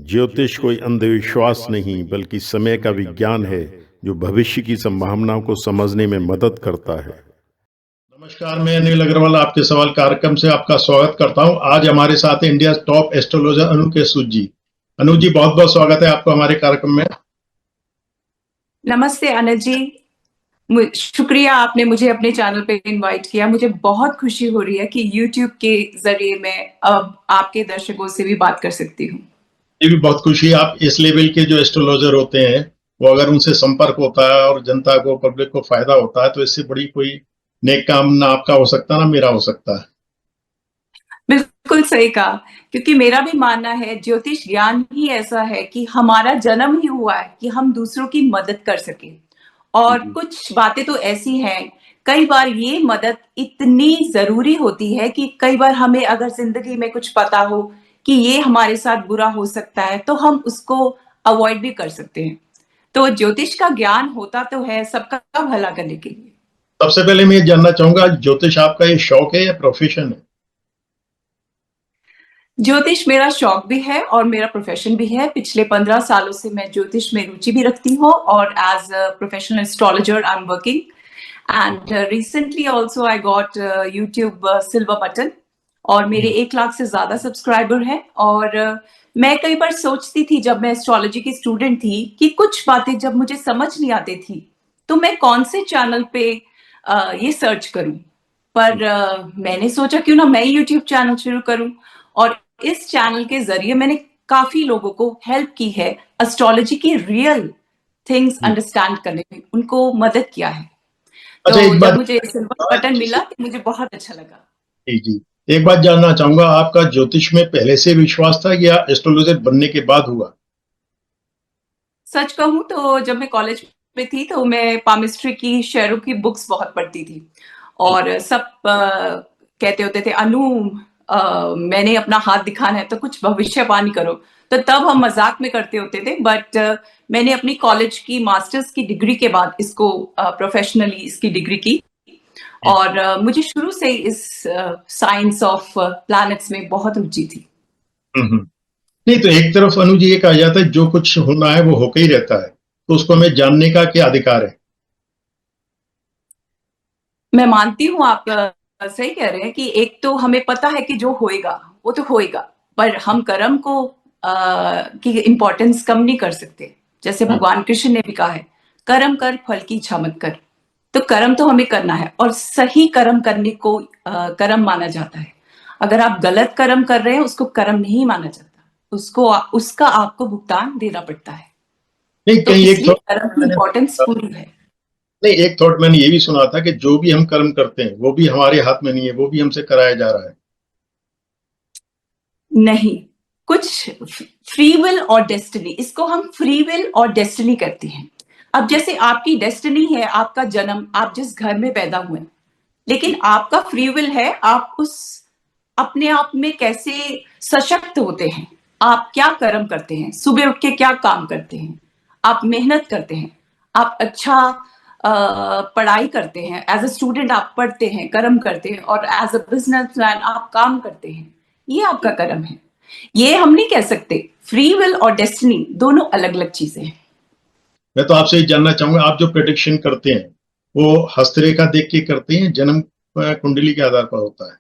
ज्योतिष कोई अंधविश्वास नहीं बल्कि समय का विज्ञान है जो भविष्य की संभावनाओं को समझने में मदद करता है। नमस्कार, मैं अनिल अग्रवाल आपके सवाल कार्यक्रम से आपका स्वागत करता हूं। आज हमारे साथ है इंडिया टॉप एस्ट्रोलॉजर अनु के सूद जी। अनु जी, बहुत बहुत स्वागत है आपको हमारे कार्यक्रम में। नमस्ते अनिल जी, शुक्रिया आपने मुझे अपने चैनल पे इनवाइट किया। मुझे बहुत खुशी हो रही है कि YouTube के जरिए मैं अब आपके दर्शकों से भी बात कर सकती हूँ। ये भी बहुत खुशी है, आप इस लेवल के जो एस्ट्रोलॉजर होते हैं वो अगर उनसे संपर्क होता है और जनता को, पब्लिक को फायदा होता है तो इससे बड़ी कोई नेक काम ना आपका हो सकता ना मेरा हो सकता है। बिल्कुल सही कहा, क्योंकि मेरा भी मानना है ज्योतिष ज्ञान ही ऐसा है कि हमारा जन्म ही हुआ है कि हम दूसरों की मदद कर सके। और कुछ बातें तो ऐसी हैं, कई बार ये मदद इतनी जरूरी होती है कि कई बार हमें अगर जिंदगी में कुछ पता हो कि ये हमारे साथ बुरा हो सकता है तो हम उसको अवॉइड भी कर सकते हैं। तो ज्योतिष का ज्ञान होता तो है सबका भला करने के लिए। सबसे पहले मैं ये जानना चाहूंगा, ज्योतिष आपका ये शौक है या प्रोफेशन है? ज्योतिष मेरा शौक भी है और मेरा प्रोफेशन भी है। पिछले 15 सालों से मैं ज्योतिष में रुचि भी रखती हूँ और as a professional astrologer I am working and recently also I got YouTube silver button और मेरे 1 लाख से ज्यादा सब्सक्राइबर हैं। और मैं कई बार सोचती थी जब मैं एस्ट्रोलॉजी की स्टूडेंट थी कि कुछ बातें जब मुझे समझ नहीं आती थी तो मैं कौन से चैनल पे ये सर्च करूं, पर मैंने सोचा क्यों ना मैं यूट्यूब चैनल शुरू करूं और इस चैनल के जरिए मैंने काफी लोगों को हेल्प की है, एस्ट्रोलॉजी की रियल थिंग्स अंडरस्टैंड करने में उनको मदद किया है। अच्छा, तो एक जब बात मुझे सिल्वर बटन मिला तो मुझे बहुत अच्छा लगा। जी जी, एक बात जानना चाहूंगा, आपका ज्योतिष में पहले से विश्वास था या एस्ट्रोलॉजर बनने के बाद हुआ? सच कहूं तो जब मैं कॉलेज में थी तो मैं पामिस्ट्री की शेयरों की बुक्स बहुत पढ़ती थी और सब कहते होते थे अनु मैंने अपना हाथ दिखाना है तो कुछ भविष्यवाणी करो। तो तब हम मजाक में करते होते थे, बट मैंने अपनी कॉलेज की मास्टर्स की डिग्री के बाद इसको प्रोफेशनली इसकी डिग्री की और मुझे शुरू से इस साइंस ऑफ प्लैनेट्स में बहुत रुचि थी। नहीं, तो एक तरफ अनु जी ये कहा जाता है जो कुछ होना है वो होकर ही रहता है, तो उसको हमें जानने का क्या अधिकार है? मैं मानती हूँ आप सही कह रहे हैं कि एक तो हमें पता है कि जो होएगा वो तो होएगा, पर हम कर्म को की इम्पोर्टेंस कम नहीं कर सकते। जैसे भगवान कृष्ण ने भी कहा है कर्म कर फल की इच्छा मत कर। तो कर्म तो हमें करना है और सही कर्म करने को कर्म माना जाता है। अगर आप गलत कर्म कर रहे हैं उसको कर्म नहीं माना जाता, उसको उसका आपको भुगतान देना पड़ता है। नहीं, तो कहीं एक इसलिए थॉट कर्म की इम्पोर्टेंस पूरी है। नहीं, एक थॉट मैंने ये भी सुना था कि जो भी हम कर्म करते हैं वो भी हमारे हाथ में नहीं है, वो भी हमसे कराया जा रहा है। नहीं, कुछ फ्री विल और डेस्टिनी, इसको हम फ्री विल और डेस्टिनी करते हैं। अब जैसे आपकी डेस्टिनी है आपका जन्म, आप जिस घर में पैदा हुए, लेकिन आपका फ्री विल है आप उस अपने आप में कैसे सशक्त होते हैं, आप क्या कर्म करते हैं, सुबह उठ के क्या काम करते हैं, आप मेहनत करते हैं, आप अच्छा पढ़ाई करते हैं, एज अ स्टूडेंट आप पढ़ते हैं, कर्म करते हैं, और एज अ बिजनेसमैन आप काम करते हैं, ये आपका कर्म है। ये हम नहीं कह सकते, फ्री विल और डेस्टिनी दोनों अलग अलग चीजें हैं। मैं तो आपसे ये जानना चाहूंगा, आप जो प्रेडिक्शन करते हैं वो हस्तरेखा देख के करते हैं, जन्म कुंडली के आधार पर होता है?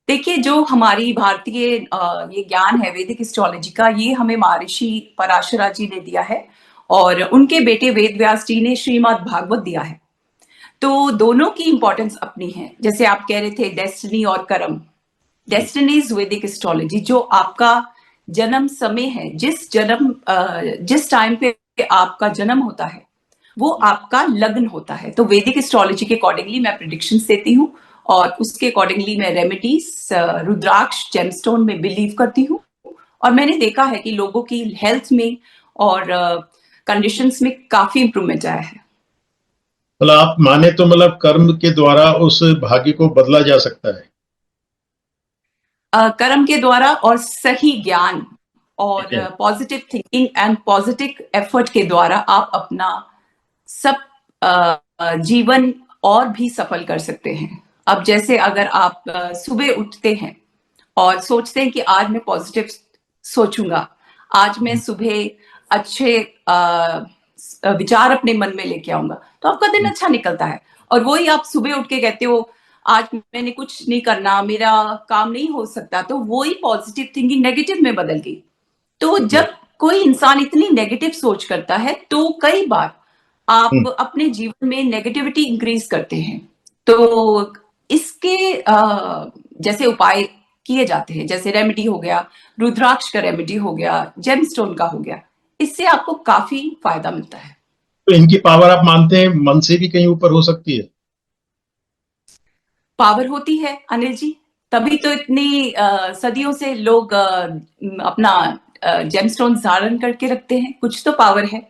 देखिए, जो हमारी भारतीय ये ज्ञान है वैदिक एस्ट्रोलॉजी का, ये हमें महर्षि पराशरा जी ने दिया है और उनके बेटे वेद व्यास जी ने श्रीमद् भागवत दिया है। तो दोनों की इंपॉर्टेंस अपनी है। जैसे आप कह रहे थे डेस्टिनी और कर्म, डेस्टिनी इज वैदिक एस्ट्रोलॉजी, जो आपका जन्म समय है, जिस टाइम पे आपका जन्म होता है वो आपका लग्न होता है। तो वैदिक एस्ट्रोलॉजी के अकॉर्डिंगली मैं प्रिडिक्शंस देती हूँ और उसके अकॉर्डिंगली मैं रेमेडीज, रुद्राक्ष, जेमस्टोन में बिलीव करती हूँ और मैंने देखा है कि लोगों की हेल्थ में और कंडीशंस में काफी इंप्रूवमेंट आया है। मतलब आप माने तो मतलब कर्म के द्वारा उस भाग्य को बदला जा सकता है? कर्म के द्वारा और सही ज्ञान और ठीक है। Positive thinking and positive effort के द्वारा आप अपना सब जीवन और भी सफल कर सकते हैं। अब जैसे अगर आप सुबह उठते हैं और सोचते हैं कि आज मैं पॉजिटिव सोचूंगा, आज मैं सुबह अच्छे विचार अपने मन में लेके आऊंगा तो आपका दिन अच्छा निकलता है। और वही आप सुबह उठ के कहते हो आज मैंने कुछ नहीं करना, मेरा काम नहीं हो सकता, तो वही पॉजिटिव थिंकिंग नेगेटिव में बदल गई। तो जब कोई इंसान इतनी नेगेटिव सोच करता है तो कई बार आप अपने जीवन में नेगेटिविटी इंक्रीज करते हैं। तो इसके जैसे उपाय किए जाते हैं, जैसे रेमेडी हो गया, रुद्राक्ष का रेमेडी हो गया, जेमस्टोन का हो गया, इससे आपको काफी फायदा मिलता है। तो इनकी पावर आप मानते हैं मन से भी कहीं ऊपर हो सकती है? पावर होती है अनिल जी, तभी तो इतनी सदियों से लोग अपना जेमस्टोन धारण करके रखते हैं। कुछ तो पावर है।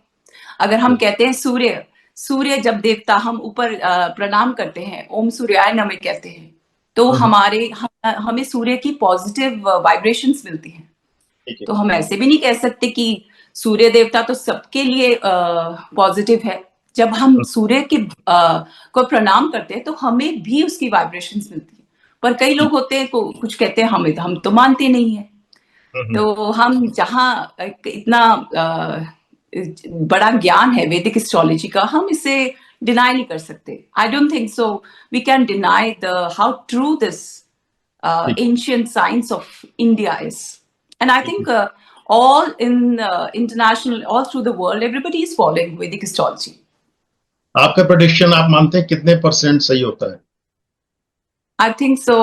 अगर हम कहते हैं सूर्य, सूर्य जब देवता हम ऊपर प्रणाम करते हैं, ओम सूर्याय नमः कहते हैं, तो हमें सूर्य की पॉजिटिव वाइब्रेशंस मिलती हैं। तो हम ऐसे भी नहीं कह सकते कि सूर्य देवता तो सबके लिए पॉजिटिव है। जब हम सूर्य के को प्रणाम करते हैं तो हमें भी उसकी वाइब्रेशंस मिलती है। पर कई लोग होते हैं कुछ कहते हैं हम तो मानते नहीं है। तो हम जहाँ इतना बड़ा ज्ञान है वैदिक एस्ट्रोलॉजी का, हम इसे डिनाई नहीं कर सकते। I don't think so we can deny the how true this ancient science of India is. And I think all in international, all through the world, everybody is following Vedic astrology. आपका prediction आप मानते हैं कितने % सही होता है? I think so.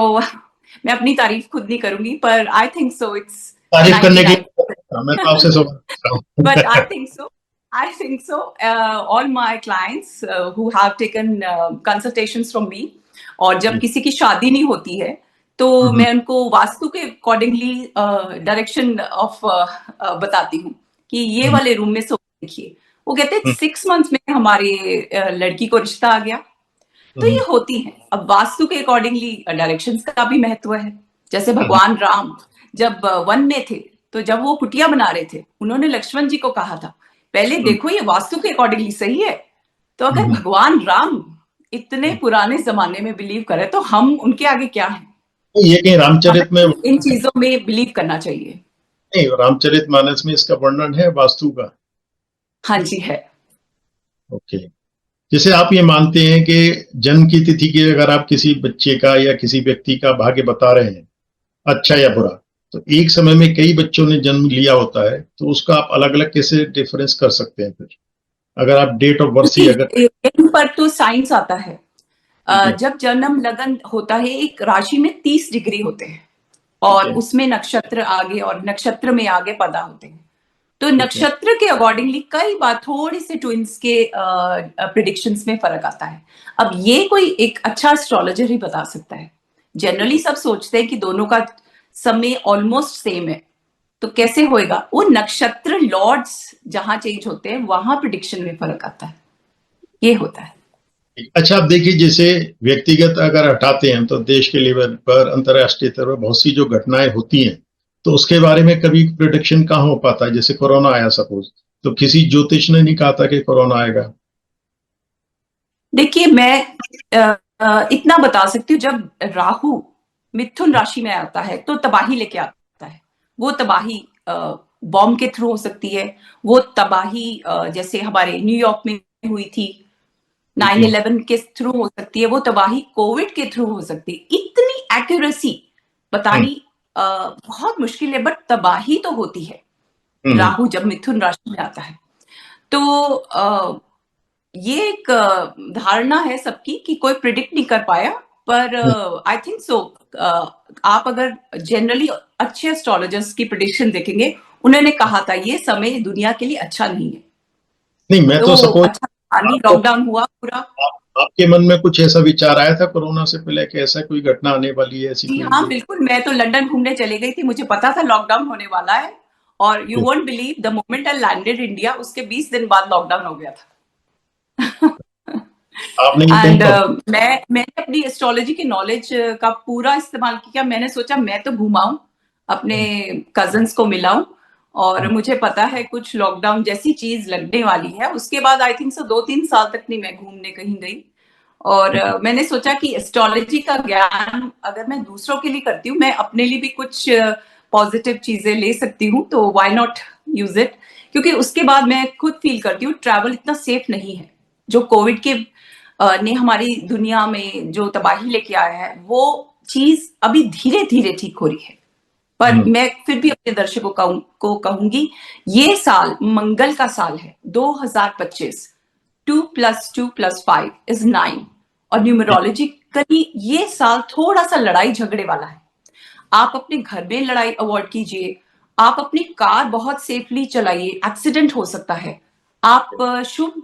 मैं अपनी तारीफ खुद नहीं करूंगी, पर I think so. It's तारीफ करने के 99%. मैं तो आपसे सवाल But I think so. I think so. All my clients who have taken consultations from me, और जब किसी की शादी नहीं होती है तो मैं उनको वास्तु के अकॉर्डिंगली डायरेक्शन ऑफ बताती हूँ कि ये वाले रूम में सो देखिए। वो कहते हैं 6 months में हमारे लड़की को रिश्ता आ गया। तो ये होती है। अब वास्तु के अकॉर्डिंगली डायरेक्शंस का भी महत्व है। जैसे भगवान राम जब वन में थे तो जब वो कुटिया बना रहे थे, उन्होंने लक्ष्मण जी को कहा था पहले देखो ये वास्तु के अकॉर्डिंगली सही है। तो अगर भगवान राम इतने पुराने जमाने में बिलीव करे तो हम उनके आगे क्या है? ये कहीं रामचरित में, इन चीजों में बिलीव करना चाहिए। नहीं, रामचरितमानस में इसका वर्णन है वास्तु का? हाँ जी है। ओके। जैसे आप ये मानते हैं कि जन्म की तिथि की अगर आप किसी बच्चे का या किसी व्यक्ति का भाग्य बता रहे हैं, अच्छा या बुरा, तो एक समय में कई बच्चों ने जन्म लिया होता है, तो उसका आप अलग अलग कैसे डिफरेंस कर सकते हैं? फिर अगर आप डेट ऑफ बर्थ ही अगर पर तो साइंस आता है। जब जन्म लगन होता है एक राशि में 30 डिग्री होते हैं और उसमें नक्षत्र आगे और नक्षत्र में आगे पदा होते हैं। तो नक्षत्र के अकॉर्डिंगली कई बार थोड़ी से ट्विंस के प्रिडिक्शंस में फर्क आता है। अब ये कोई एक अच्छा एस्ट्रोलॉजर ही बता सकता है। जनरली सब सोचते हैं कि दोनों का समय ऑलमोस्ट सेम है, तो कैसे होएगा? वो नक्षत्र लॉर्ड्स जहां चेंज होते हैं वहां प्रिडिक्शन में फर्क आता है। ये होता है। अच्छा, आप देखिए, जैसे व्यक्तिगत अगर हटाते हैं तो देश के लेवल पर, अंतर्राष्ट्रीय स्तर पर बहुत सी जो घटनाएं होती हैं, तो उसके बारे में कभी प्रिडिक्शन कहाँ हो पाता है? जैसे कोरोना आया सपोज, तो किसी ज्योतिष ने नहीं कहा था कि कोरोना आएगा। देखिए मैं इतना बता सकती हूँ, जब राहु मिथुन राशि में आता है तो तबाही लेके आता है। वो तबाही बॉम्ब के थ्रू हो सकती है, वो तबाही जैसे हमारे न्यूयॉर्क में हुई थी 9/11 के थ्रू हो सकती है, वो तबाही कोविड के थ्रू हो सकती है। इतनी एक्यूरेसी बतानी बहुत मुश्किल है, बट तबाही तो होती है राहु जब मिथुन राशि में आता है। तो ये एक धारणा है सबकी कि कोई प्रिडिक्ट नहीं कर पाया, पर आई थिंक सो आप अगर जनरली अच्छे एस्ट्रोलॉजर्स की प्रिडिक्शन देखेंगे, उन्होंने कहा था ये समय दुनिया के लिए अच्छा नहीं है। नहीं, मैं तो सपोज अच्छा लॉकडाउन हुआ पूरा। आपके मन में कुछ ऐसा विचार आया था कोरोना से पहले कि ऐसा कोई घटना आने वाली है? ऐसी जी कोई? हाँ बिल्कुल, मैं तो लंदन घूमने चली गई थी, मुझे पता था लॉकडाउन होने वाला है, और you won't believe the moment I landed India, उसके 20 दिन बाद लॉकडाउन हो गया था। आपने एंड मैंने अपनी एस्ट्रोलॉजी की नॉलेज का पूरा इस्तेमाल किया। मैंने सोचा मैं तो घुमाऊं, अपने कजन्स को मिलाऊं, और मुझे पता है कुछ लॉकडाउन जैसी चीज लगने वाली है। उसके बाद आई थिंक सो 2-3 साल तक नहीं मैं घूमने कहीं गई, और मैंने सोचा कि एस्ट्रोलॉजी का ज्ञान अगर मैं दूसरों के लिए करती हूँ, मैं अपने लिए भी कुछ पॉजिटिव चीजें ले सकती हूँ, तो व्हाई नॉट यूज इट, क्योंकि उसके बाद मैं खुद फील करती हूँ ट्रैवल इतना सेफ नहीं है। जो कोविड के ने हमारी दुनिया में जो तबाही लेके आया है, वो चीज अभी धीरे धीरे ठीक हो रही है। पर मैं फिर भी अपने दर्शकों को कहूंगी, ये साल मंगल का साल है, 2025। 2+2+5 is 9, और न्यूमरोलॉजिकली ये साल थोड़ा सा लड़ाई झगड़े वाला है। आप अपने घर में लड़ाई अवॉइड कीजिए, आप अपनी कार बहुत सेफली चलाइए, एक्सीडेंट हो सकता है। आप शुभ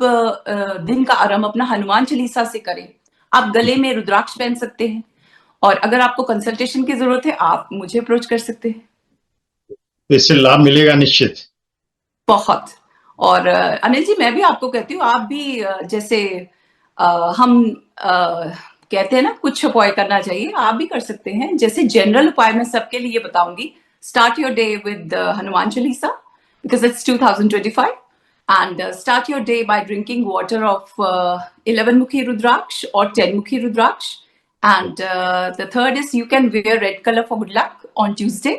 दिन का आरंभ अपना हनुमान चालीसा से करें। आप गले में रुद्राक्ष पहन सकते हैं, और अगर आपको कंसल्टेशन की जरूरत है आप मुझे अप्रोच कर सकते हैं। तो इससे लाभ मिलेगा निश्चित। बहुत। और अनिल जी, मैं भी आपको कहती हूँ, आप भी जैसे हम कहते हैं ना कुछ उपाय करना चाहिए, आप भी कर सकते हैं। जैसे जनरल उपाय मैं सबके लिए बताऊंगी, start your day with Hanuman Chalisa because it's 2025, and start your day by drinking water of 11 mukhi rudraksh or 10 mukhi rudraksh, and the third is you can wear red color for good luck on Tuesday।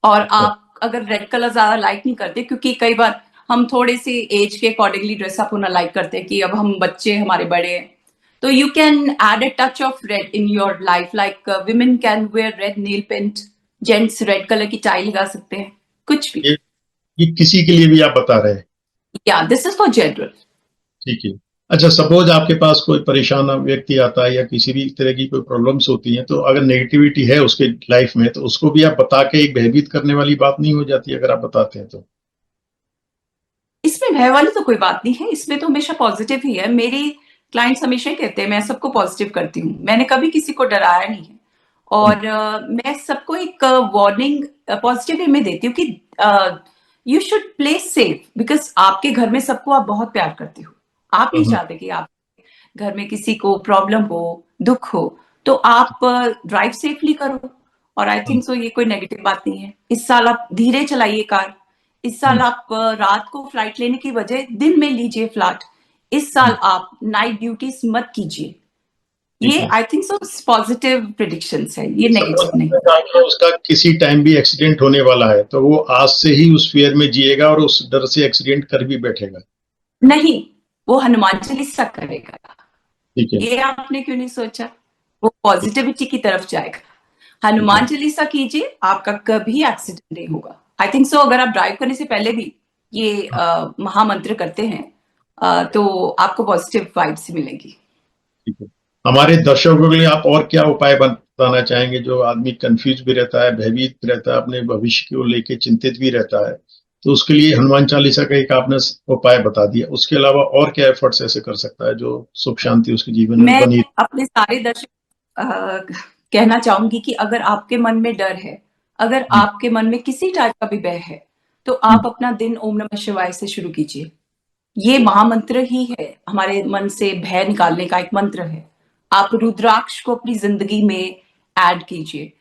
और आप अगर red colour ज्यादा like नहीं करते, क्योंकि कई बार हम थोड़े से एज के अकॉर्डिंगली ड्रेसअप होना लाइक करते हैं कि अब हम बच्चे हमारे बड़े हैं, तो you can add a touch of red in your life, like women can wear red nail paint, gents red colour की टाई लगा सकते हैं, कुछ भी। ये किसी के लिए भी आप बता रहे हैं? या दिस इज फॉर जनरल। ठीक है। अच्छा, सपोज आपके पास कोई परेशान व्यक्ति आता है या किसी भी तरह की कोई प्रॉब्लम्स होती हैं, तो अगर नेगेटिविटी है उसके लाइफ में, तो उसको भी आप बता के एक भयभीत करने वाली बात नहीं हो जाती अगर आप बताते हैं तो? इसमें भय वाली तो कोई बात नहीं है, इसमें तो हमेशा पॉजिटिव ही है। मेरी क्लाइंट्स हमेशा ही कहते हैं मैं सबको पॉजिटिव करती हूँ, मैंने कभी किसी को डराया नहीं है। और मैं सबको एक वार्निंग पॉजिटिव वे में देती हूँ कि you should play safe, because आपके घर में सबको आप बहुत प्यार करते हो। आप नहीं चाहते कि आप घर में किसी को प्रॉब्लम हो, दुख हो, तो आप ड्राइव सेफली करो। और आई थिंक सो ये कोई नेगेटिव बात नहीं है। इस साल आप धीरे चलाइए कार, इस साल आप रात को फ्लाइट लेने की बजाय दिन में लीजिए फ्लाइट, इस साल आप नाइट ड्यूटीज मत कीजिए। ये I think so positive predictions है, ये नेगेटिव नहीं। उसका किसी टाइम भी एक्सीडेंट होने वाला है तो वो आज से ही उस फियर में जिएगा और उस डर से एक्सीडेंट कर भी बैठेगा? नहीं, वो हनुमान चालीसा करेगा। ठीक है। ये आपने क्यों नहीं सोचा? वो पॉजिटिविटी की तरफ जाएगा। हनुमान चालीसा कीजिए, आपका कभी एक्सीडेंट नहीं होगा। आई थिंक सो अगर आप ड्राइव करने से पहले भी ये महामंत्र करते हैं तो आपको पॉजिटिव वाइब्स मिलेंगी। ठीक है। हमारे दर्शकों के लिए आप और क्या उपाय बताना चाहेंगे? जो आदमी कंफ्यूज भी रहता है, भयभीत रहता है, अपने भविष्य को लेके चिंतित भी रहता है, तो उसके लिए हनुमान चालीसा का एक आपने उपाय बता दिया, उसके अलावा और क्या एफर्ट्स ऐसे कर सकता है जो सुख शांति उसके जीवन में बनी? मैं अपने सारे दर्शक कहना चाहूंगी कि अगर आपके मन में डर है, अगर आपके मन में किसी टाइप का भी भय है, तो आप अपना दिन ओम नमः शिवाय से शुरू कीजिए। ये महामंत्र ही है, हमारे मन से भय निकालने का एक मंत्र है। आप रुद्राक्ष को अपनी जिंदगी में ऐड कीजिए।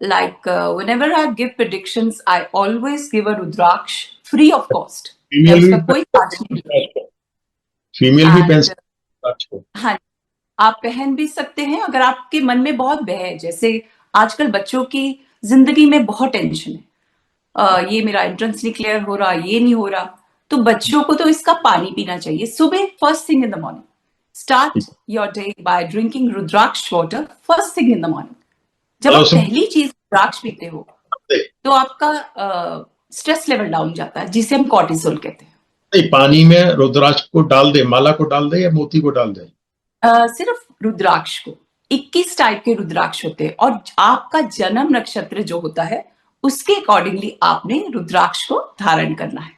Like whenever I give predictions, I always give a rudraksha free of cost. उसका कोई चार्ज नहीं। फीमेल भी पहन सकते हैं? हाँ, आप पहन भी सकते हैं। अगर आपके मन में बहुत भय है, जैसे आजकल बच्चों की जिंदगी में बहुत टेंशन है, ये मेरा एंट्रेंस नहीं क्लियर हो रहा, ये नहीं हो रहा, तो बच्चों को तो इसका पानी पीना चाहिए सुबह, first thing in the morning. Start your day by drinking rudraksha water first thing in the morning. जब आप पहली चीज रुद्राक्ष पीते हो तो आपका स्ट्रेस लेवल डाउन जाता है, जिसे हम कॉर्टिसोल कहते हैं। नहीं, पानी में रुद्राक्ष को डाल दे, माला को डाल दे या मोती को डाल दे? सिर्फ रुद्राक्ष को। 21 टाइप के रुद्राक्ष होते हैं, और आपका जन्म नक्षत्र जो होता है उसके अकॉर्डिंगली आपने रुद्राक्ष को धारण करना है।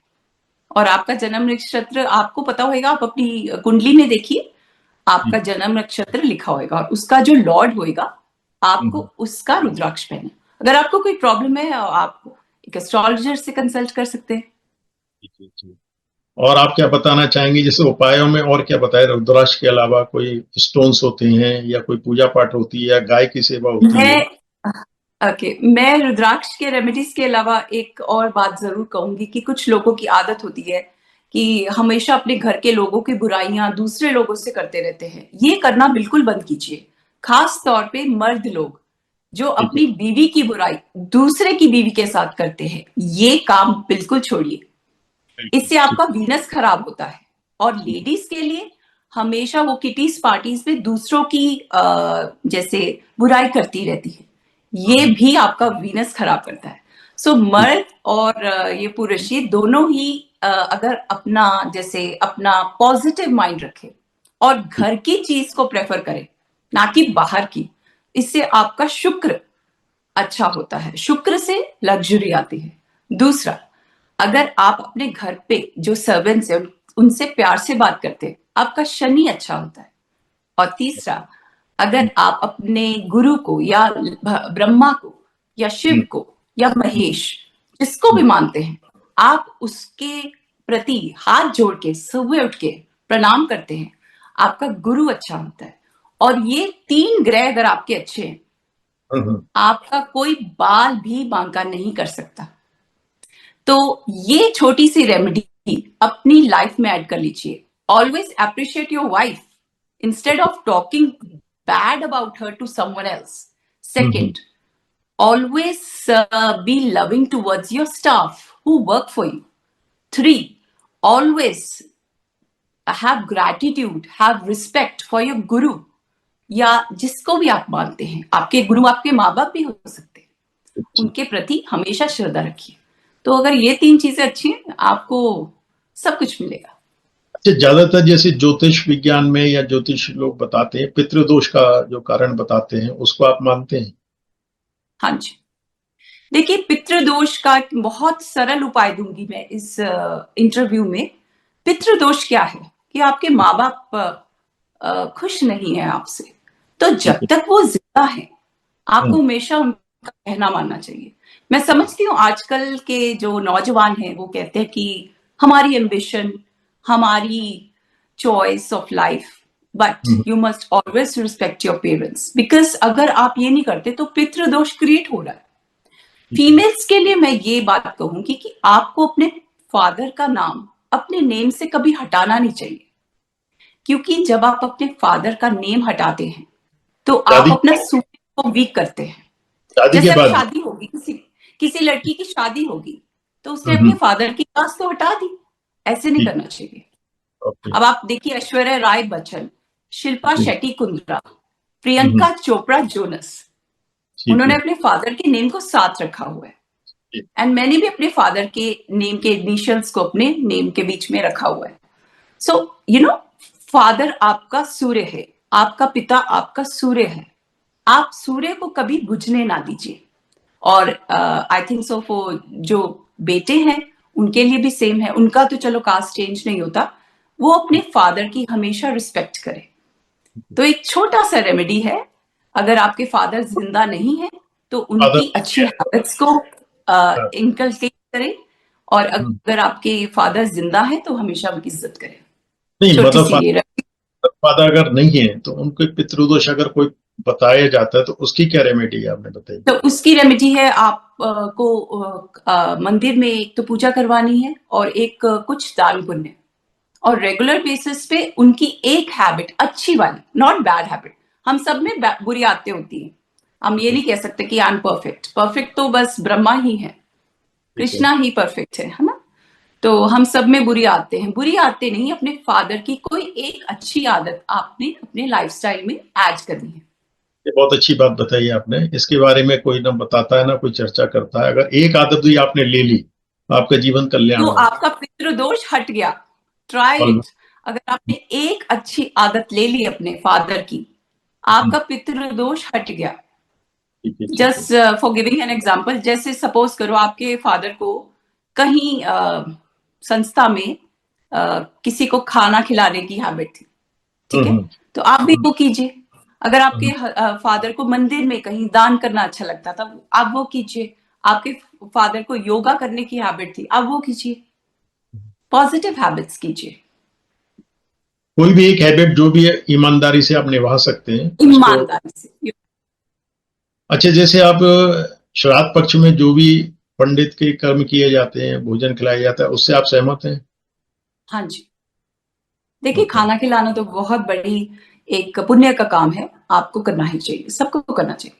और आपका जन्म नक्षत्र आपको पता होगा, आप अपनी कुंडली में देखिए, आपका जन्म नक्षत्र लिखा होगा और उसका जो लॉर्ड होगा आपको उसका रुद्राक्ष पहनना। अगर आपको कोई प्रॉब्लम है आप एक एस्ट्रोलॉजर से कंसल्ट कर सकते हैं। और आप क्या बताना चाहेंगे, जैसे उपायों में और क्या बताए? रुद्राक्ष के अलावा कोई स्टोन्स होते हैं या कोई पूजा पाठ होती है या गाय की सेवा होती है? मैं रुद्राक्ष के रेमेडीज के अलावा एक और बात जरूर कहूंगी कि कुछ लोगों की आदत होती है कि हमेशा अपने घर के लोगों की बुराइयां दूसरे लोगों से करते रहते हैं। ये करना बिल्कुल बंद कीजिए। खास तौर पे मर्द लोग जो अपनी बीवी की बुराई दूसरे की बीवी के साथ करते हैं, ये काम बिल्कुल छोड़िए। इससे आपका वीनस खराब होता है। और लेडीज के लिए हमेशा वो किटीज पार्टीज में दूसरों की जैसे बुराई करती रहती है, ये भी आपका वीनस खराब करता है। सो मर्द और ये पुरुष, ये दोनों ही अगर अपना जैसे अपना पॉजिटिव माइंड रखे और घर की चीज को प्रेफर करे, ना कि बाहर की, इससे आपका शुक्र अच्छा होता है। शुक्र से लग्जरी आती है। दूसरा, अगर आप अपने घर पे जो सर्वेंट्स है उनसे प्यार से बात करते हैं, आपका शनि अच्छा होता है। और तीसरा, अगर आप अपने गुरु को या ब्रह्मा को या शिव को या महेश, जिसको भी मानते हैं, आप उसके प्रति हाथ जोड़ के सुबह उठ के प्रणाम करते हैं, आपका गुरु अच्छा होता है। और ये 3 ग्रह अगर आपके अच्छे हैं, आपका कोई बाल भी बांका नहीं कर सकता। तो ये छोटी सी रेमेडी अपनी लाइफ में ऐड कर लीजिए। Always appreciate your wife instead of talking bad about her to someone else. Second, always be loving towards your staff who work for you. 3, always have gratitude, have respect for your guru, या जिसको भी आप मानते हैं। आपके गुरु आपके माँ बाप भी हो सकते हैं, उनके प्रति हमेशा श्रद्धा रखिए। तो अगर ये 3 चीजें अच्छी हैं, आपको सब कुछ मिलेगा। अच्छा, ज्यादातर जैसे ज्योतिष विज्ञान में या ज्योतिष लोग बताते हैं, पितृदोष का जो कारण बताते हैं, उसको आप मानते हैं? हाँ जी, देखिए, पितृदोष का बहुत सरल उपाय दूंगी मैं इस इंटरव्यू में। पितृदोष क्या है कि आपके माँ बाप खुश नहीं है आपसे, तो जब तक वो जिंदा है आपको हमेशा उनका कहना मानना चाहिए। मैं समझती हूँ आजकल के जो नौजवान हैं वो कहते हैं कि हमारी एम्बिशन, हमारी choice of life, but you must always respect your parents, because अगर आप ये नहीं करते तो पितृदोष क्रिएट हो रहा है। फीमेल्स के लिए मैं ये बात कहूंगी कि आपको अपने फादर का नाम अपने नेम से कभी हटाना नहीं चाहिए, क्योंकि जब आप अपने फादर का नेम हटाते हैं तो आप अपना सूर्य को वीक करते हैं। जैसे अभी शादी होगी, किसी लड़की की शादी होगी तो उसने अपने फादर की कास्ट तो हटा दी, ऐसे नहीं करना चाहिए। अब आप देखिए, ऐश्वर्या राय बच्चन, शिल्पा शेट्टी कुंद्रा, प्रियंका चोपड़ा जोनस, उन्होंने अपने फादर के नेम को साथ रखा हुआ है। एंड मैंने भी अपने फादर के नेम के इनिशियल्स को अपने नेम के बीच में रखा हुआ है। सो यू नो, फादर आपका सूर्य है, आपका पिता आपका सूर्य है। आप सूर्य को कभी बुझने ना दीजिए। और आई थिंक सो फॉर जो बेटे हैं उनके लिए भी सेम है। उनका तो चलो कास्ट चेंज नहीं होता, वो अपने फादर की हमेशा रिस्पेक्ट करे। तो एक छोटा सा रेमेडी है, अगर आपके फादर जिंदा नहीं है तो उनकी अच्छी हैबिट्स को इनकलकेट करें, और अगर आपके फादर जिंदा है तो हमेशा उनकी इज्जत करें। नहीं, मतलब फादर अगर नहीं है तो उनके पितृदोष अगर कोई बताया जाता है तो उसकी क्या रेमेडी है, आपने बताई? तो उसकी रेमेडी है, आप को मंदिर में एक तो पूजा करवानी है और एक कुछ दान पुण्य, और रेगुलर बेसिस पे उनकी एक हैबिट अच्छी वाली, नॉट बैड हैबिट। हम सब में बुरी आदतें होती हैं, हम ये नहीं कह सकते कि आई एम परफेक्ट। परफेक्ट तो बस ब्रह्मा ही है, कृष्णा ही परफेक्ट है ना। तो हम सब में बुरी आदतें हैं, बुरी आदतें नहीं, अपने फादर की कोई एक अच्छी आदत आपने अपने लाइफस्टाइल में ऐड करनी है। ये बहुत अच्छी बात बताई आपने। इसके बारे में कोई ना बताता है ना कोई चर्चा करता है। अगर एक आदत भी आपने ले ली आपका जीवन कल्याण तो आपका पितृदोष हट गया। Try it. अगर आपने एक अच्छी आदत ले ली अपने फादर की, आपका पितृदोष हट गया। Just for giving an example, जैसे सपोज करो आपके फादर को कहीं संस्था में किसी को खाना खिलाने की हैबिट थी, ठीक है, तो आप भी वो कीजिए। अगर आपके फादर को मंदिर में कहीं दान करना अच्छा लगता था, आप वो कीजिए। आपके फादर को योगा करने की हैबिट थी, आप वो कीजिए। पॉजिटिव हैबिट्स कीजिए। कोई भी एक हैबिट जो भी है ईमानदारी से आप निभा सकते हैं, ईमानदारी से। अच्छा, जैसे आप श्राद्ध पक्ष में जो भी पंडित के कर्म किए जाते हैं, भोजन खिलाया जाता है, उससे आप सहमत हैं? हाँ जी, देखिए, खाना खिलाना तो बहुत बड़ी एक पुण्य का काम है, आपको करना ही चाहिए, सबको करना चाहिए।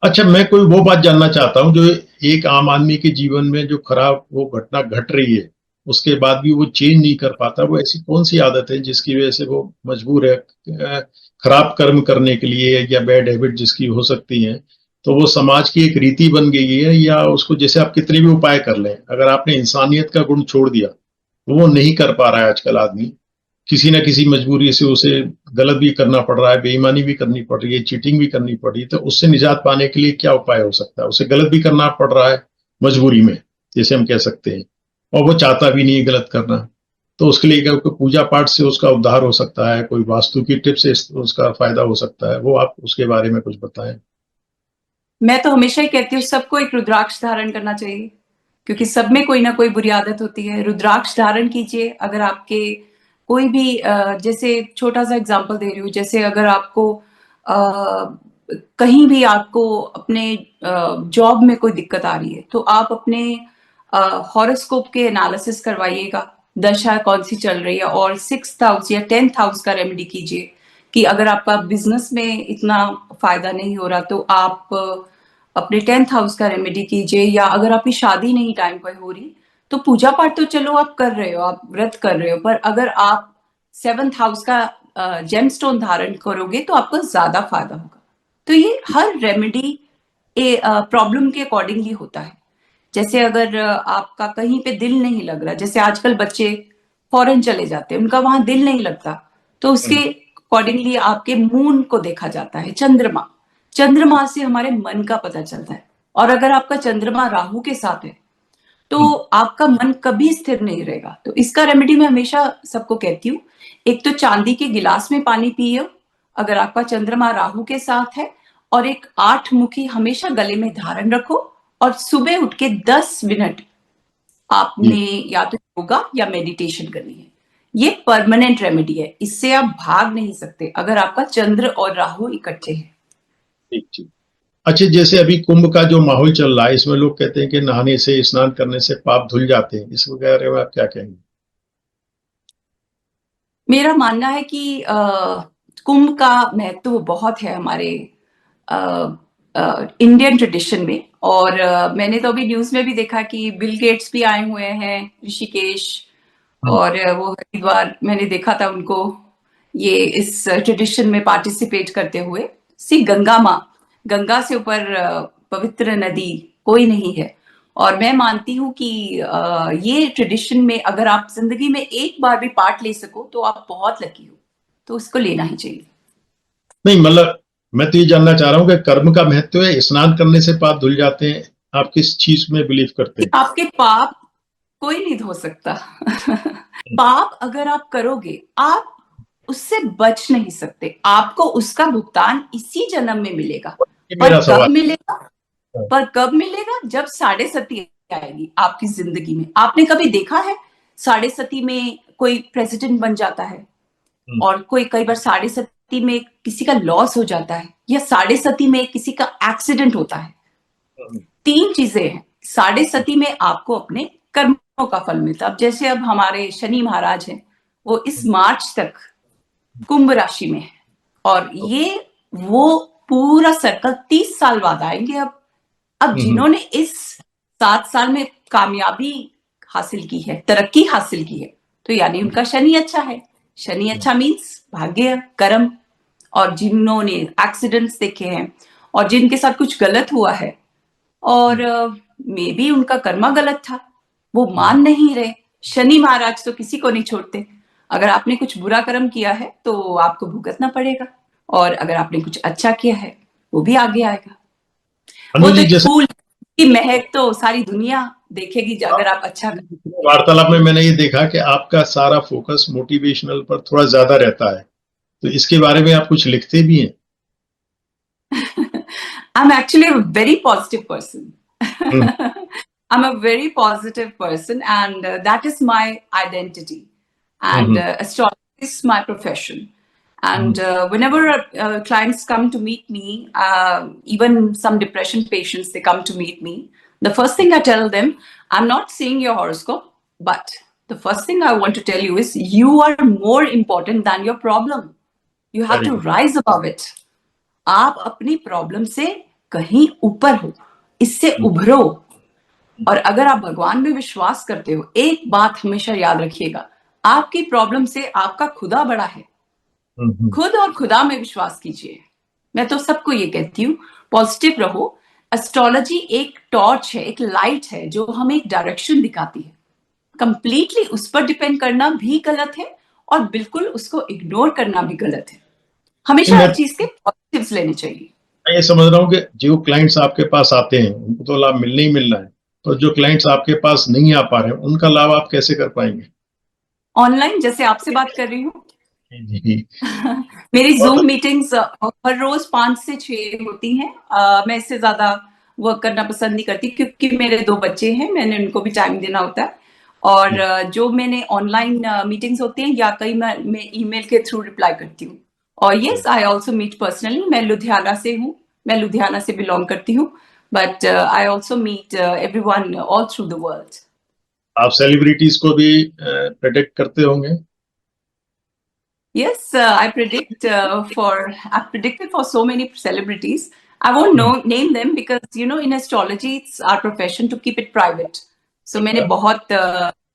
अच्छा, मैं कोई वो बात जानना चाहता हूँ जो एक आम आदमी के जीवन में जो खराब वो घटना घट रही है, उसके बाद भी वो चेंज नहीं कर पाता, वो ऐसी कौन सी आदत है जिसकी वजह से वो मजबूर है खराब कर्म करने के लिए, या बैड हैबिट जिसकी हो सकती है, तो वो समाज की एक रीति बन गई है, या उसको जैसे आप कितने भी उपाय कर लें, अगर आपने इंसानियत का गुण छोड़ दिया तो वो नहीं कर पा रहा है आजकल आदमी, किसी ना किसी मजबूरी से उसे गलत भी करना पड़ रहा है, बेईमानी भी करनी पड़ रही है, चीटिंग भी करनी पड़ रही है, तो उससे निजात पाने के लिए क्या उपाय हो सकता है? उसे गलत भी करना पड़ रहा है मजबूरी में, जैसे हम कह सकते हैं, और वो चाहता भी नहीं गलत करना, तो उसके लिए क्या कोई पूजा पाठ से उसका उद्धार हो सकता है, कोई वास्तु की टिप से उसका फायदा हो सकता है? वो आप उसके बारे में कुछ बताएं। मैं तो हमेशा ही कहती हूँ सबको एक रुद्राक्ष धारण करना चाहिए, क्योंकि सब में कोई ना कोई बुरी आदत होती है। रुद्राक्ष धारण कीजिए। अगर आपके कोई भी जैसे छोटा सा एग्जांपल दे रही हूँ, जैसे अगर आपको कहीं भी आपको अपने जॉब में कोई दिक्कत आ रही है, तो आप अपने हॉरोस्कोप के एनालिसिस करवाइएगा, दशा कौन सी चल रही है, और 6th हाउस या 10th हाउस का रेमेडी कीजिए कि अगर आपका बिजनेस में इतना फायदा नहीं हो रहा तो आप अपने 10th हाउस का रेमेडी कीजिए, या अगर आपकी शादी नहीं टाइम पर हो रही तो पूजा पाठ तो चलो आप कर रहे हो, आप व्रत कर रहे हो, पर अगर आप 7th हाउस का जेमस्टोन धारण करोगे तो आपको ज्यादा फायदा होगा। तो ये हर रेमेडी प्रॉब्लम के अकॉर्डिंगली होता है। जैसे अगर आपका कहीं पे दिल नहीं लग रहा, जैसे आजकल बच्चे फॉरेन चले जाते हैं, उनका वहां दिल नहीं लगता, तो उसके अकॉर्डिंगली आपके मून को देखा जाता है, चंद्रमा। चंद्रमा से हमारे मन का पता चलता है, और अगर आपका चंद्रमा राहु के साथ है तो आपका मन कभी स्थिर नहीं रहेगा। तो इसका रेमेडी मैं हमेशा सबको कहती हूँ, एक तो चांदी के गिलास में पानी पियो अगर आपका चंद्रमा राहु के साथ है, और एक 8 मुखी हमेशा गले में धारण रखो, और सुबह उठ के 10 मिनट आपने या तो योगा या मेडिटेशन करनी है। ये परमानेंट रेमेडी है, इससे आप भाग नहीं सकते अगर आपका चंद्र और राहु इकट्ठे हैं। ठीक ठीक। अच्छा, जैसे अभी कुंभ का जो माहौल चल रहा है, इसमें लोग कहते हैं कि नहाने से, स्नान करने से पाप धुल जाते हैं, इस वगैरह में आप क्या कहेंगे? मेरा मानना है कि कुंभ का महत्व बहुत है हमारे इंडियन ट्रेडिशन में, और मैंने तो अभी न्यूज में भी देखा कि बिल गेट्स भी आए हुए हैं ऋषिकेश, और वो हरिद्वार मैंने देखा था उनको ये इस ट्रेडिशन में पार्टिसिपेट करते हुए। सी गंगा माँ, गंगा से ऊपर पवित्र नदी कोई नहीं है, और मैं मानती हूँ कि ये ट्रेडिशन में अगर आप जिंदगी में एक बार भी पार्ट ले सको तो आप बहुत लकी हो, तो उसको लेना ही चाहिए। नहीं, मतलब मैं तो ये जानना चाह रहा हूँ कि कर्म का महत्व है, स्नान करने से पाप धुल जाते हैं, आप किस चीज में बिलीव करते हैं? आपके पाप कोई नहीं धो सकता। पाप अगर आप करोगे, आप उससे बच नहीं सकते, आपको उसका भुगतान इसी जन्म में मिलेगा। ये पर मेरा कब सवाल मिलेगा? पर कब मिलेगा? जब 6.5 आएगी आपकी जिंदगी में। आपने कभी देखा है 6.5 में कोई प्रेसिडेंट बन जाता है, और कोई कई बार 6.5 में किसी का लॉस हो जाता है, या 6.5 में किसी का एक्सीडेंट होता है। 3 चीजें हैं। 6.5 में आपको अपने कर्मों का फल मिलता है। अब जैसे अब हमारे शनि महाराज हैं, वो इस मार्च तक कुंभ राशि में है, और ये वो पूरा सर्कल 30 साल बाद आएंगे। अब जिन्होंने इस 7 साल में कामयाबी हासिल की है, तरक्की हासिल की है, तो यानी उनका शनि अच्छा है। शनि अच्छा मीन्स भाग्य, कर्म। और जिन्होंने एक्सीडेंट्स देखे हैं, और जिनके साथ कुछ गलत हुआ है, और मे बी उनका कर्मा गलत था, वो मान नहीं रहे। शनि महाराज तो किसी को नहीं छोड़ते। अगर आपने कुछ बुरा कर्म किया है तो आपको भुगतना पड़ेगा, और अगर आपने कुछ अच्छा किया है वो भी आगे आएगा। वो अनु तो जी, एक जैसे फूल की महक तो सारी दुनिया देखेगी अगर आप अच्छा करें। वार्तालाप में मैंने ये देखा कि आपका सारा फोकस मोटिवेशनल पर थोड़ा ज्यादा रहता है, तो इसके बारे में आप कुछ लिखते भी हैं? I'm actually a very positive person. I'm a very positive person, and that is my identity. And astrology is my profession. And whenever clients come to meet me, even some depression patients, they come to meet me. The first thing I tell them, I'm not seeing your horoscope, but the first thing I want to tell you is you are more important than your problem. You have to rise above it. आप अपनी problem से कहीं ऊपर हो, इससे उभरो। और अगर आप भगवान में विश्वास करते हो, एक बात हमेशा याद रखिएगा, आपकी प्रॉब्लम से आपका खुदा बड़ा है। खुद और खुदा में विश्वास कीजिए। मैं तो सबको ये कहती हूँ, पॉजिटिव रहो। एस्ट्रोलॉजी एक टॉर्च है, एक लाइट है जो हमें एक डायरेक्शन दिखाती है। कंप्लीटली उस पर डिपेंड करना भी गलत है और बिल्कुल उसको इग्नोर करना भी गलत है। हमेशा मैं हर चीज के पॉजिटिव्स लेने चाहिए। मैं ये समझ रहा हूँ कि जो क्लाइंट्स आपके पास आते हैं उनको तो लाभ मिलने ही मिलना है, तो जो क्लाइंट्स आपके पास नहीं आ पा रहे हैं उनका लाभ आप कैसे कर पाएंगे? ऑनलाइन, जैसे आपसे बात कर रही हूँ। जी। मेरी और जूम मीटिंग्स हर रोज 5 से 6 होती हैं। मैं इससे ज्यादा वर्क करना पसंद नहीं करती क्योंकि मेरे 2 बच्चे हैं, मैंने उनको भी टाइम देना होता है। और जो मैंने ऑनलाइन मीटिंग्स होती हैं या कई मैं ईमेल के थ्रू रिप्लाई करती हूँ। और yes, I also meet personally. मैं लुधियाना से हूँ, मैं लुधियाना से बिलोंग करती हूँ, but I also meet everyone all through the world. आप सेलिब्रिटीज को भी प्रोटेक्ट करते होंगे? Yes, I've predicted for so many celebrities. I won't name them because, in astrology, it's our profession to keep it private. So मैंने बहुत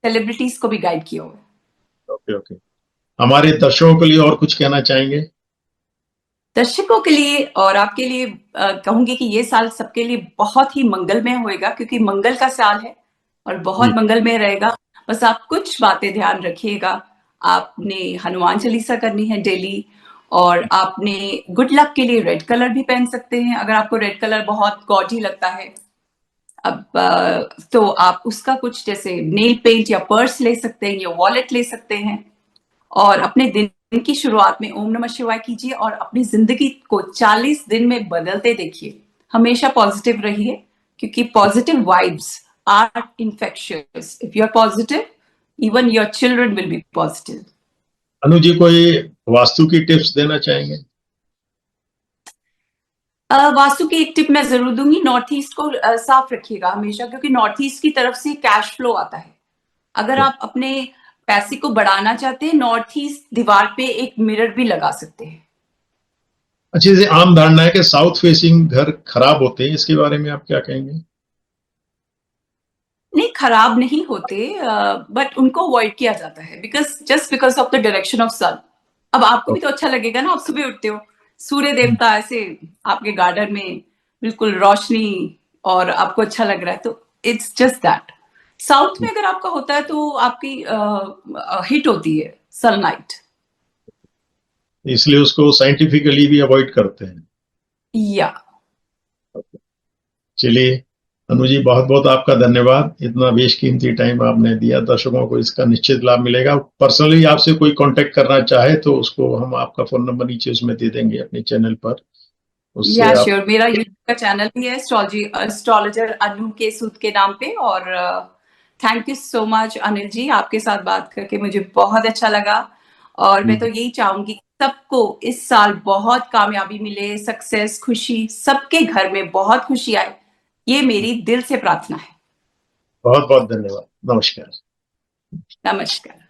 celebrities को भी guide किया हुआ है। Okay okay. हमारे दर्शकों के लिए और कुछ कहना चाहेंगे? दर्शकों के लिए और आपके लिए कहूंगी कि ये साल सबके लिए बहुत ही मंगलमय होएगा क्योंकि मंगल का साल है और बहुत जी। मंगलमय रहेगा। बस आप कुछ बातें ध्यान रखिएगा। आपने हनुमान चालीसा करनी है डेली, और आपने गुड लक के लिए रेड कलर भी पहन सकते हैं अगर आपको रेड कलर बहुत गॉडी लगता है। अब तो आप उसका कुछ जैसे नेल पेंट या पर्स ले सकते हैं या वॉलेट ले सकते हैं। और अपने दिन की शुरुआत में ओम नमः शिवाय कीजिए और अपनी जिंदगी को 40 दिन में बदलते देखिए। हमेशा पॉजिटिव रहिए क्योंकि positive vibes are infectious. If you are positive, even your children will be positive. Anu ji, कोई वास्तु की टिप्स देना चाहेंगे? वास्तु की एक टिप मैं जरूर दूंगी, नॉर्थ ईस्ट को साफ रखिएगा हमेशा क्योंकि नॉर्थ ईस्ट की तरफ से कैश फ्लो आता है। अगर आप अपने पैसे को बढ़ाना चाहते हैं, नॉर्थ ईस्ट दीवार पे एक मिरर भी लगा सकते हैं। अच्छी से आम धारणा है कि साउथ फेसिंग घर खराब होते हैं, इसके बारे में आप क्या कहेंगे? नहीं, खराब नहीं होते, बट उनको अवॉइड किया जाता है because of the direction of sun. अब आपको भी तो अच्छा लगेगा ना, आप सुबह उठते हो, सूर्य देवता ऐसे आपके गार्डन में बिल्कुल रोशनी, और आपको अच्छा लग रहा है, तो इट्स जस्ट दैट। साउथ में अगर आपका होता है तो आपकी हिट होती है सनलाइट। इसलिए उसको साइंटिफिकली भी अवॉइड करते हैं। या चलिए अनु जी, बहुत बहुत आपका धन्यवाद। इतना बेशकीमती टाइम आपने दिया, दर्शकों को इसका निश्चित लाभ मिलेगा। पर्सनली आपसे कोई कांटेक्ट करना चाहे तो उसको हम आपका फोन नंबर नीचे उसमें दे देंगे अपने चैनल पर, उससे या आप। श्योर, मेरा यूट्यूब का चैनल भी है एस्ट्रोलॉजर अनु के सूद के नाम पे। और thank you so much Anil ji, आपके साथ बात करके मुझे बहुत अच्छा लगा। और मैं तो यही चाहूंगी सबको इस साल बहुत कामयाबी मिले, सक्सेस, खुशी, सबके घर में बहुत खुशी आए, ये मेरी दिल से प्रार्थना है। बहुत बहुत धन्यवाद। नमस्कार। नमस्कार।